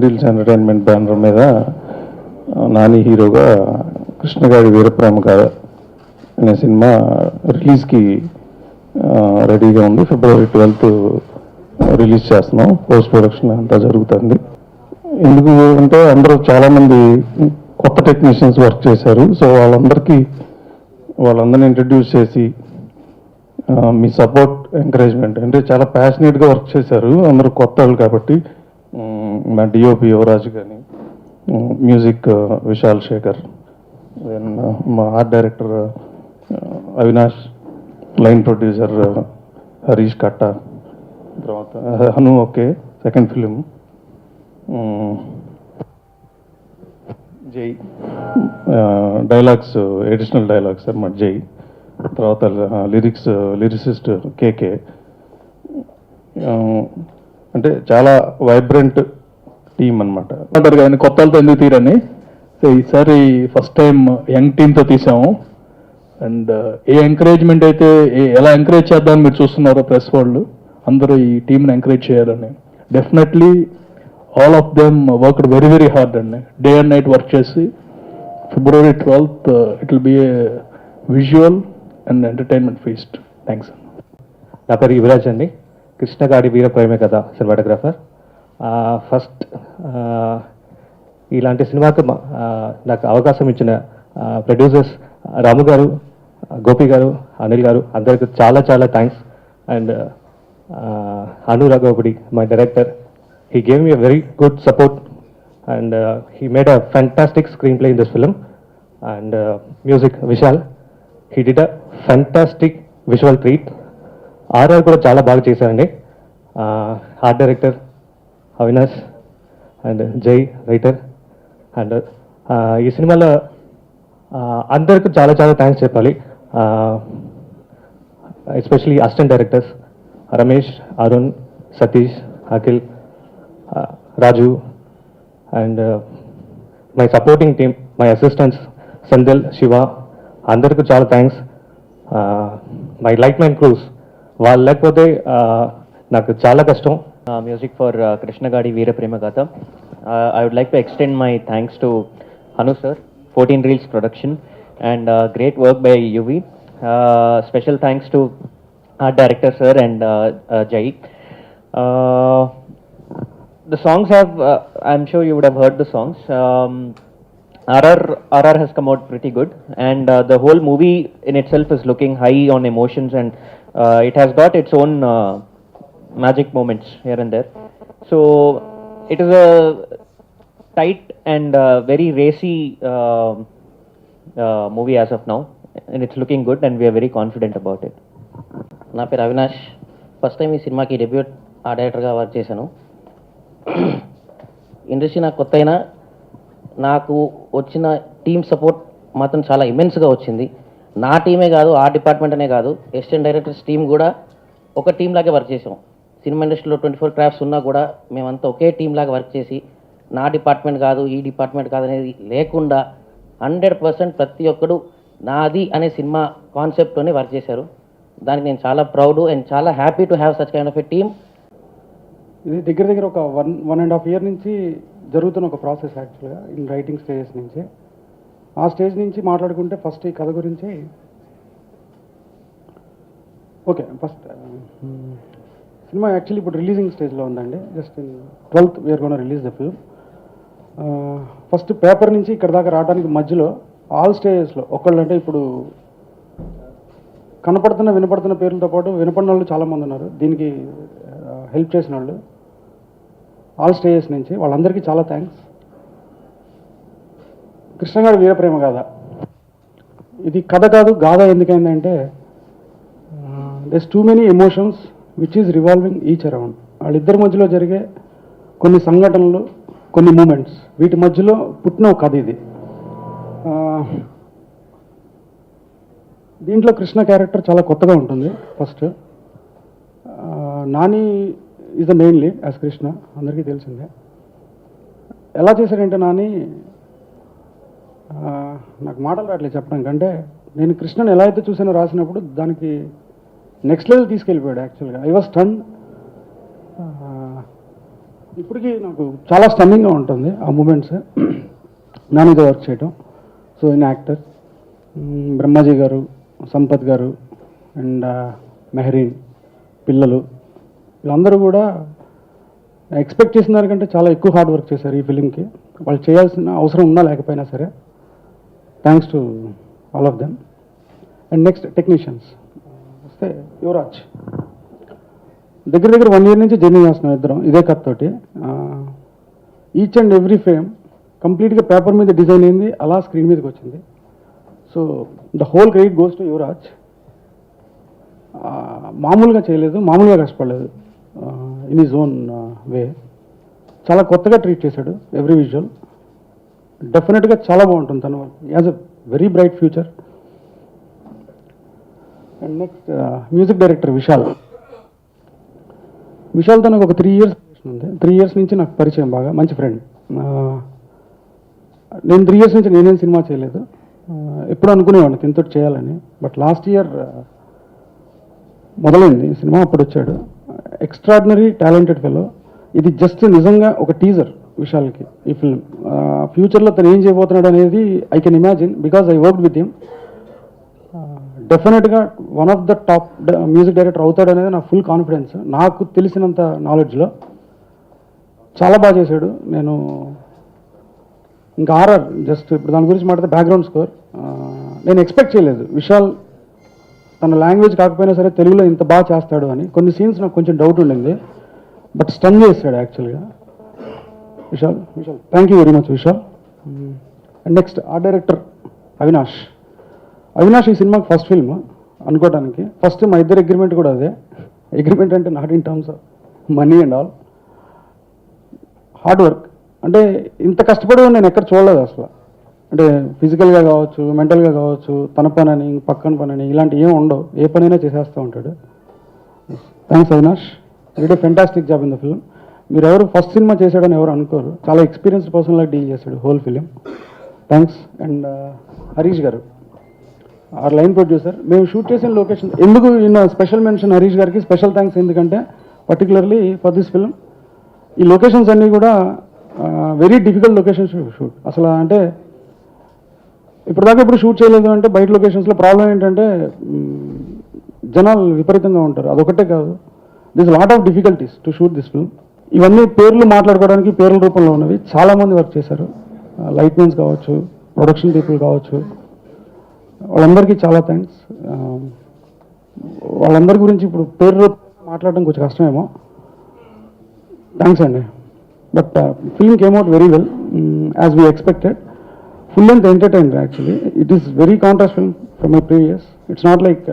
Reels entertainment banner మీద నాని హీరోగా కృష్ణగాడి వీరప్రేమ కథ అనే సినిమా రిలీజ్కి రెడీగా ఉంది. February 12th రిలీజ్ చేస్తున్నాం. పోస్ట్ ప్రొడక్షన్ అంతా జరుగుతుంది. ఎందుకు అంటే అందరూ చాలామంది కొత్త టెక్నీషియన్స్ వర్క్ చేశారు. సో వాళ్ళందరినీ ఇంట్రడ్యూస్ చేసి మీ సపోర్ట్ ఎంకరేజ్మెంట్ అంటే చాలా ప్యాషనేట్గా వర్క్ చేశారు. అందరూ కొత్త వాళ్ళు కాబట్టి మా డిఓపి యువరాజ్ కానీ, మ్యూజిక్ విశాల్ శేఖర్, దెన్ మా art director Avinash, line producer Harish కట్ట, తర్వాత హను ఓకే సెకండ్ ఫిలిం, జై డైలాగ్స్ ఎడిషనల్ డైలాగ్స్ అన్నమాట జై, తర్వాత లిరిసిస్ట్ కేకే. అంటే చాలా వైబ్రెంట్ టీమ్ అనమాట. అంటారు కానీ కొత్త వాళ్ళతో ఎందుకు తీరని. సో ఈసారి ఫస్ట్ టైం యంగ్ టీమ్తో తీసాము. అండ్ ఏ ఎంకరేజ్మెంట్ అయితే ఎలా ఎంకరేజ్ చేద్దామని మీరు చూస్తున్నారో ప్రెస్ వాళ్ళు అందరూ ఈ టీంని ఎంకరేజ్ చేయాలని. Definitely all of them worked very very hard అండి. డే అండ్ నైట్ వర్క్ చేసి February 12th it will be A visual and entertainment feast. Thanks. నా పేరు యువరాజ్ అండి. కృష్ణగాడి వీరప్రేమ కథ సినిమాటోగ్రాఫర్. ఫస్ట్ ఇలాంటి సినిమాకు నాకు అవకాశం ఇచ్చిన ప్రొడ్యూసర్స్ రాము గారు, గోపి గారు, అనిల్ గారు అందరికి చాలా చాలా థ్యాంక్స్. అండ్ అనురాగోపిడి my director, he gave me a very good support and he made a fantastic screenplay in this film. And music Vishal, he did a fantastic visual treat. RR కూడా చాలా బాగా చేశారండి. Art director Avinash and Jai writer. And ఈ సినిమాలో అందరికీ చాలా చాలా thanks చెప్పాలి. Especially assistant directors Ramesh, Arun, Satish, Akhil, Raju and my supporting team, my assistants Sandal, Shiva అందరికీ చాలా thanks. My like mine crews వాళ్ళు లేకపోతే నాకు చాలా కష్టం. Music for Krishnagadi Veeraprema Gatha. I would like to extend my thanks to Hanu sir, 14 Reels Production, and great work by UV. Special thanks to art director sir and Jai. The songs have, I'm sure you would have heard the songs. RR has come out pretty good, and the whole movie in itself is looking high on emotions, and it has got its own magic moments here and there. So it is a tight and very racy movie as of now, and it's looking good, and we are very confident about it. నా పేరు Avinash. First time ఈ సినిమాకి debut art డైరెక్టర్గా work చేశాను. Industry నాకు కొత్త అయినా నాకు వచ్చిన టీమ్ సపోర్ట్ మాత్రం చాలా ఇమెన్స్గా వచ్చింది. నా టీమే కాదు, ఆ డిపార్ట్మెంట్ అనే కాదు, అసిస్టెంట్ డైరెక్టర్స్ టీం కూడా ఒక టీం లాగే వర్క్ చేసాం. సినిమా ఇండస్ట్రీలో 24 క్రాఫ్ట్స్ ఉన్నా కూడా మేమంతా ఒకే టీం లాగా వర్క్ చేసి నా డిపార్ట్మెంట్ కాదు, ఈ డిపార్ట్మెంట్ కాదు అనేది లేకుండా 100% ప్రతి ఒక్కడు నాది అనే సినిమా కాన్సెప్ట్తోనే వర్క్ చేశారు. దానికి నేను చాలా ప్రౌడ్ అండ్ చాలా happy to have such kind of a team. ఇది దగ్గర ఒక 1.5 year నుంచి జరుగుతున్న ఒక ప్రాసెస్ యాక్చువల్గా ఇన్ రైటింగ్ స్టేజెస్ నుంచి. ఆ స్టేజ్ నుంచి మాట్లాడుకుంటే ఫస్ట్ ఈ కథ గురించి ఓకే. ఫస్ట్ సినిమా యాక్చువల్లీ ఇప్పుడు రిలీజింగ్ స్టేజ్లో ఉందండి. Just in 12th we're gonna release the film. First paper నుంచి ఇక్కడ దాకా రావడానికి మధ్యలో ఆల్ స్టేజెస్లో ఒకళ్ళు అంటే ఇప్పుడు కనపడుతున్న వినపడుతున్న పేర్లతో పాటు వినపడిన వాళ్ళు చాలామంది ఉన్నారు. దీనికి హెల్ప్ చేసిన వాళ్ళు ఆల్ స్టేజెస్ నుంచి వాళ్ళందరికీ చాలా థ్యాంక్స్. కృష్ణగాడి వీరప్రేమ గాథ ఇది కథ కాదు గాథ. ఎందుకైందంటే there's too many emotions which is revolving each around. వాళ్ళిద్దరి మధ్యలో జరిగే కొన్ని సంఘటనలు, కొన్ని మూమెంట్స్, వీటి మధ్యలో పుట్టిన ఒక కథ ఇది. దీంట్లో కృష్ణ క్యారెక్టర్ చాలా కొత్తగా ఉంటుంది. First Nani is the main lead as Krishna, అందరికీ తెలిసిందే. ఎలా చేశాడంటే నాని, నాకు మాటలు రావట్లేదు చెప్పడానికి. అంటే నేను కృష్ణని ఎలా అయితే చూసానో రాసినప్పుడు దానికి నెక్స్ట్ లెవెల్ తీసుకెళ్ళిపోయాడు యాక్చువల్గా. I was stun. ఇప్పటికీ నాకు చాలా స్టన్నింగ్గా ఉంటుంది ఆ మూమెంట్స్ నానితో వర్క్ చేయటం. సో ఇన్ యాక్టర్ బ్రహ్మాజీ గారు, సంపత్ గారు అండ్ మెహరీన్, పిల్లలు, వీళ్ళందరూ కూడా ఎక్స్పెక్ట్ చేసిన దానికంటే చాలా ఎక్కువ హార్డ్ వర్క్ చేశారు ఈ ఫిలింకి. వాళ్ళు చేయాల్సిన అవసరం ఉన్నా లేకపోయినా సరే. Thanks to all of them. And next technicians వస్తే యువరాజ్, దగ్గర దగ్గర 1 year నుంచి జర్నీ చేస్తున్నాం ఇద్దరం ఇదే కథ తోటి. ఈచ్ అండ్ ఎవ్రీ ఫ్రేమ్ కంప్లీట్గా పేపర్ మీద డిజైన్ అయింది, అలా స్క్రీన్ మీదకి వచ్చింది. So the whole credit goes to Yuvraj. మామూలుగా చేయలేదు, మామూలుగా కష్టపడలేదు, ఇన్ ఈజ్ ఓన్ వే. చాలా కొత్తగా ట్రీట్ చేశాడు ఎవ్రీ విజువల్. డెఫినెట్గా చాలా బాగుంటుంది తను, as a very bright future. And next music director Vishal. Vishal తనకు ఒక 3 years ఉంది. 3 years నుంచి నాకు పరిచయం, బాగా మంచి ఫ్రెండ్. నేను 3 years నుంచి నేనేం సినిమా చేయలేదు. ఎప్పుడు అనుకునేవాడిని తినతో చేయాలని. బట్ లాస్ట్ ఇయర్ మొదలైంది సినిమా, అప్పుడు వచ్చాడు. Extraordinary talented fellow. ఇది జస్ట్ నిజంగా ఒక టీజర్ విశాల్కి ఈ ఫిల్మ్. ఫ్యూచర్లో తను ఏం చేయబోతున్నాడు అనేది I can imagine, because I work with him. డెఫినెట్గా one of the top music director అవుతాడనేది నా ఫుల్ కాన్ఫిడెన్స్. నాకు తెలిసినంత నాలెడ్జ్లో చాలా బాగా చేశాడు. నేను ఇంకా ఆర్ఆర్ జస్ట్ ఇప్పుడు దాని గురించి మాట్లాడితే బ్యాక్గ్రౌండ్ స్కోర్ నేను ఎక్స్పెక్ట్ చేయలేదు విశాల్ తన లాంగ్వేజ్ కాకపోయినా సరే తెలుగులో ఇంత బాగా చేస్తాడు అని. కొన్ని సీన్స్ నాకు కొంచెం డౌట్ ఉండింది, బట్ స్టన్ చేస్తాడు యాక్చువల్గా Vishal. Thank you very much Vishal. And next art director Avinash. ఈ సినిమాకి ఫస్ట్ ఫిల్మ్ అనుకోవడానికి. ఫస్ట్ మా ఇద్దరు అగ్రిమెంట్ కూడా అదే. అగ్రిమెంట్ అంటే not in terms of money and all, hard work. అంటే ఇంత కష్టపడి నేను ఎక్కడ చూడలేదు అసలు. అంటే ఫిజికల్గా కావచ్చు, మెంటల్గా కావచ్చు, తన పని అని పక్కన పని అని ఇలాంటి ఏం ఉండవు, ఏ పనైనా చేసేస్తూ ఉంటాడు. Thanks Avinash, it A fantastic job in the film. మీరు ఎవరు ఫస్ట్ సినిమా చేశాడని ఎవరు అనుకోరు, చాలా ఎక్స్పీరియన్స్డ్ పర్సన్ లాగా డీల్ చేశాడు whole film. Thanks. And Harish గారు, ఆర్ లైన్ ప్రొడ్యూసర్. మేము షూట్ చేసిన లొకేషన్ ఎందుకు ఇన్న స్పెషల్ మెన్షన్ హరీష్ గారికి స్పెషల్ థ్యాంక్స్, ఎందుకంటే పర్టికులర్లీ ఫర్ దిస్ ఫిల్మ్ ఈ లొకేషన్స్ అన్నీ కూడా వెరీ డిఫికల్ట్ లొకేషన్స్ షూట్. అసలు అంటే ఇప్పటిదాకా ఇప్పుడు షూట్ చేయలేదు అంటే బయట లొకేషన్స్లో ప్రాబ్లం ఏంటంటే జనాలు విపరీతంగా ఉంటారు, అదొకటే కాదు, this lot of difficulties to shoot this film. ఇవన్నీ పేర్లు మాట్లాడుకోవడానికి పేర్ల రూపంలో ఉన్నవి. చాలామంది వర్క్ చేశారు, లైట్ మెన్స్ కావచ్చు, ప్రొడక్షన్ పీపుల్ కావచ్చు, వాళ్ళందరికీ చాలా థ్యాంక్స్. వాళ్ళందరి గురించి ఇప్పుడు పేరు మాట్లాడడం కొంచెం కష్టమేమో. థ్యాంక్స్ అండి. But film came out very well as we expected. Full and entertainer actually. It is very contrast film from my previous. It's not like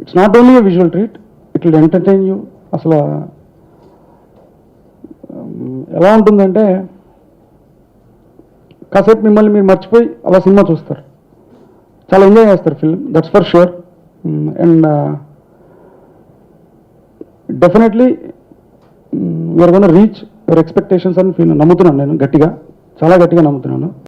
it's not only a visual treat, it will entertain you. అసలు ఎలా ఉంటుందంటే కాసేపు మిమ్మల్ని మీరు మర్చిపోయి అలా cinema చూస్తారు, చాలా ఎంజాయ్ చేస్తారు film, that's for sure. And definitely we're gonna reach your expectations అని నమ్ముతున్నాను, నేను గట్టిగా, చాలా గట్టిగా నమ్ముతున్నాను.